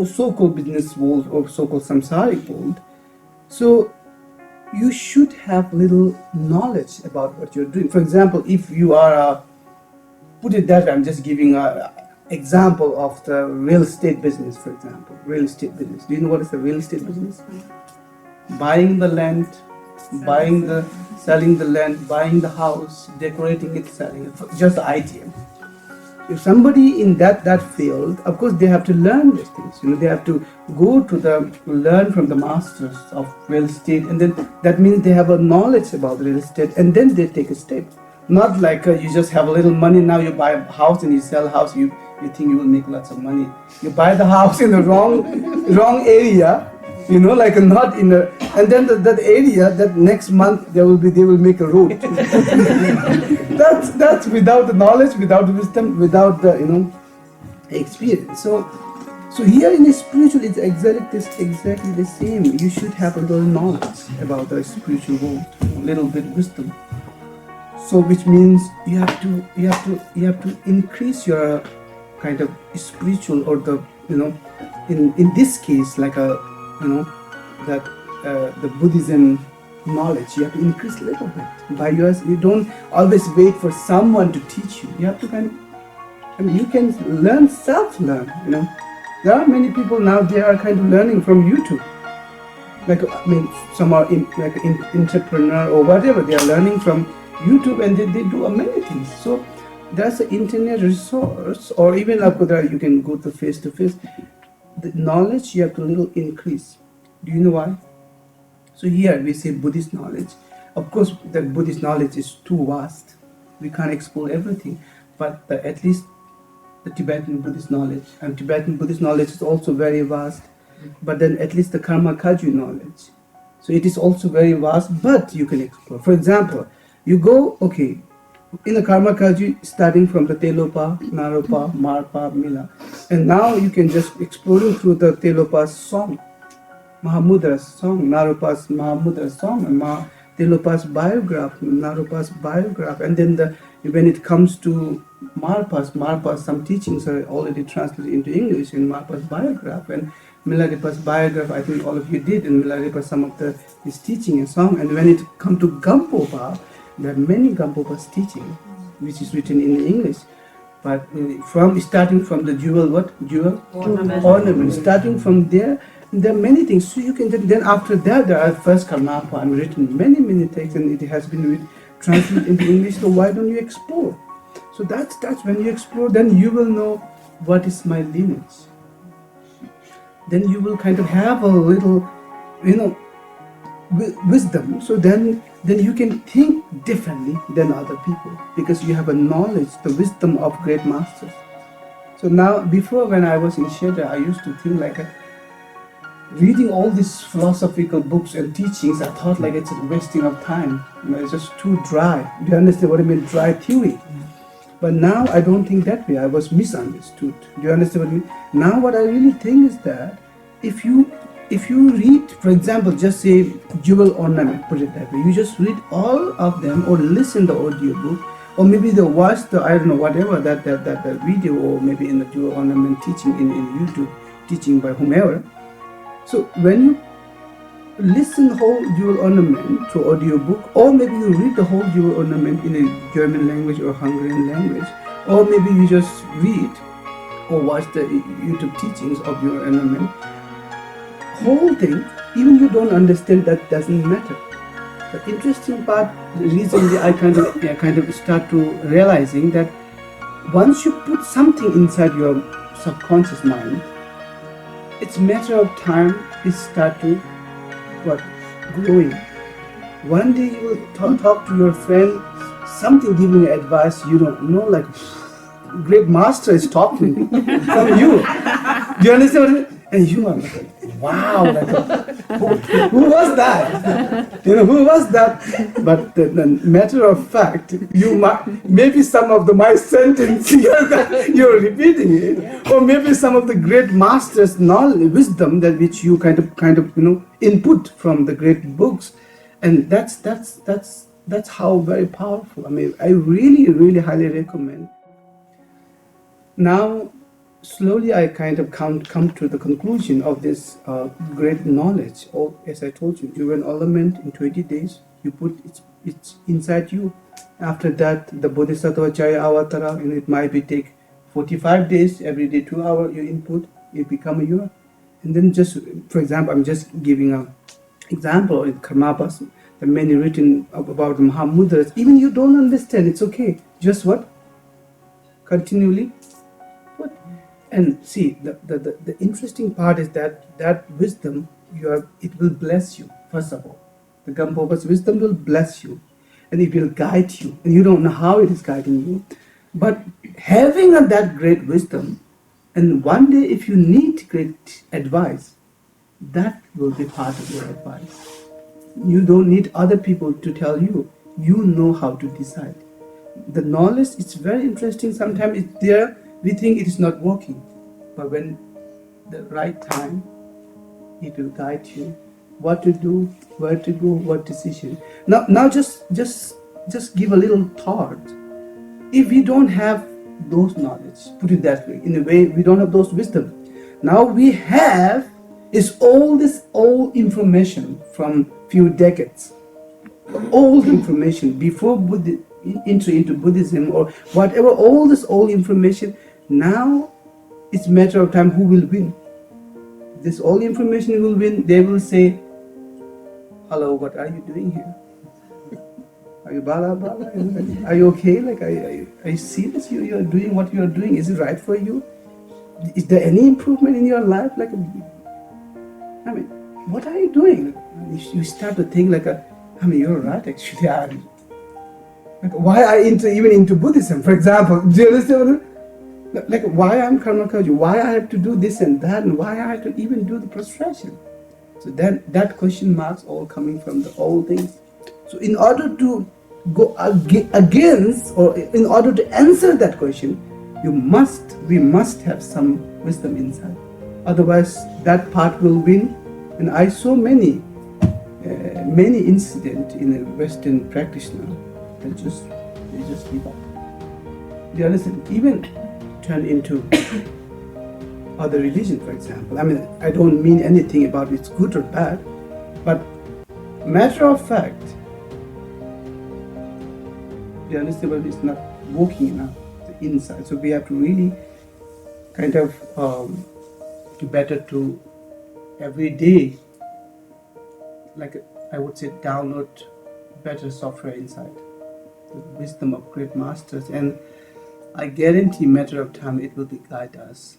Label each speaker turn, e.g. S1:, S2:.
S1: so-called business world or so-called samsaric world. So you should have little knowledge about what you're doing. For example, if you are put it that way, I'm just giving a example of the real estate business, for example. Real estate business. Do you know what is the real estate business? Buying the land, selling the land, buying the house, decorating it, selling it. Just the idea. If somebody in that field, of course they have to learn these things. They have to go to learn from the masters of real estate, and then that means they have a knowledge about real estate, and then they take a step. Not like you just have a little money, now you buy a house and you sell a house, you think you will make lots of money. You buy the house in the wrong area, like not in a, and then that area, that next month they will make a road. that's without the knowledge, without the wisdom, without the experience. So here in the spiritual, it's exactly the same. You should have a little knowledge about the spiritual world, a little bit wisdom. So which means you have to increase your kind of spiritual, or the in this case, like that the Buddhism knowledge, you have to increase a little bit by yours. You don't always wait for someone to teach you. You have to you can learn, self-learn. There are many people now, they are kind of learning from YouTube. Some are entrepreneur or whatever, they are learning from YouTube, and they do many things. So there's an internet resource, or even you can go to face-to-face. The knowledge you have to little increase. Do you know why? So here we say Buddhist knowledge. Of course, the Buddhist knowledge is too vast. We can't explore everything, but at least the Tibetan Buddhist knowledge, and Tibetan Buddhist knowledge is also very vast. But then at least the Karma Kagyu knowledge. So it is also very vast, but you can explore. For example, you go, in the Karma Kagyu, starting from the Telopa, Naropa, Marpa, Mila, and now you can just exploring through the Telopa's song, Mahamudra's song, Naropa's Mahamudra's song, and Telopa's biograph, Naropa's biograph, and then when it comes to Marpa's some teachings are already translated into English in Marpa's biograph, and Milarepa's biograph, I think all of you did, and Milarepa some of his teaching and song. And when it comes to Gampopa, there are many Gampopa's teaching, which is written in English. But starting from the jewel ornament, starting from there are many things. So you can then after that there are first Karmapa and written many texts, and it has been translated into English. So why don't you explore? So that's when you explore, then you will know what is my lineage. Then you will kind of have a little, wisdom. So then you can think differently than other people, because you have a knowledge, the wisdom of great masters. So now, before when I was in Shedda, I used to think like reading all these philosophical books and teachings, I thought like it's a wasting of time. It's just too dry. Do you understand what I mean? Dry theory. But now I don't think that way. I was misunderstood. Do you understand what I mean? Now what I really think is that if you read, for example, just say jewel ornament, put it that way. You just read all of them, or listen the audio book, or maybe they watch the, I don't know, whatever that video, or maybe in the jewel ornament teaching in YouTube, teaching by whomever. So when you listen the whole jewel ornament to audio book, or maybe you read the whole jewel ornament in a German language or Hungarian language, or maybe you just read or watch the YouTube teachings of your ornament, whole thing, even you don't understand, that doesn't matter. The interesting part, recently I kind of start to realizing that once you put something inside your subconscious mind, it's a matter of time it start to growing. One day you will talk to your friend, something giving you advice you don't know, like great master is talking from you. Do you understand what I mean? And you are like, wow, who was that? Who was that? But the matter of fact, you might, maybe some of my sentence you're repeating it, or maybe some of the great masters' knowledge, wisdom that which you kind of input from the great books, and that's how very powerful. I mean, I really highly recommend. Now, slowly I kind of come to the conclusion of this great knowledge. Or as I told you, you're an element in 20 days. You put it's inside you. After that, the Bodhisattva Jaya Avatara, it might be take 45 days, every day 2 hours you input, it become a you. And then just, for example, I'm just giving a example in Karmapas, the many written about the Mahamudras. Even you don't understand, it's okay. Just what? Continually put. And see, the interesting part is that wisdom, it will bless you, first of all. The Gampopa's wisdom will bless you and it will guide you. And you don't know how it is guiding you. But having that great wisdom, and one day if you need great advice, that will be part of your advice. You don't need other people to tell you. You know how to decide. The knowledge is very interesting. Sometimes it's there, we think it is not working. But when the right time, it will guide you. What to do, where to go, what decision. Now just give a little thought. If we don't have those knowledge, put it that way, in a way we don't have those wisdom. Now we have is all this old information from few decades. Old information before entry into Buddhism or whatever, all this old information. Now it's a matter of time who will win. This old information will win. They will say, hello, what are you doing here? Are you bala bala? Are you okay? Like, are you serious? You are doing what you are doing. Is it right for you? Is there any improvement in your life? Like, I mean, what are you doing? You start to think like, you're right actually. Like, why I even into Buddhism, for example? Do you understand? Like, why I'm karma kaji? Why I have to do this and that, and why I have to even do the prostration? So then that question marks all coming from the old things. So in order to go against, or in order to answer that question, we must have some wisdom inside. Otherwise, that part will win. And I saw many incidents in a Western practitioner that they just give up. They understand, even turn into other religion, for example. I mean, I don't mean anything about it's good or bad, but matter of fact, the understandable is not working enough the inside. So we have to really kind of do better to every day, like I would say, download better software inside, the wisdom of great masters, and I guarantee matter of time it will guide us.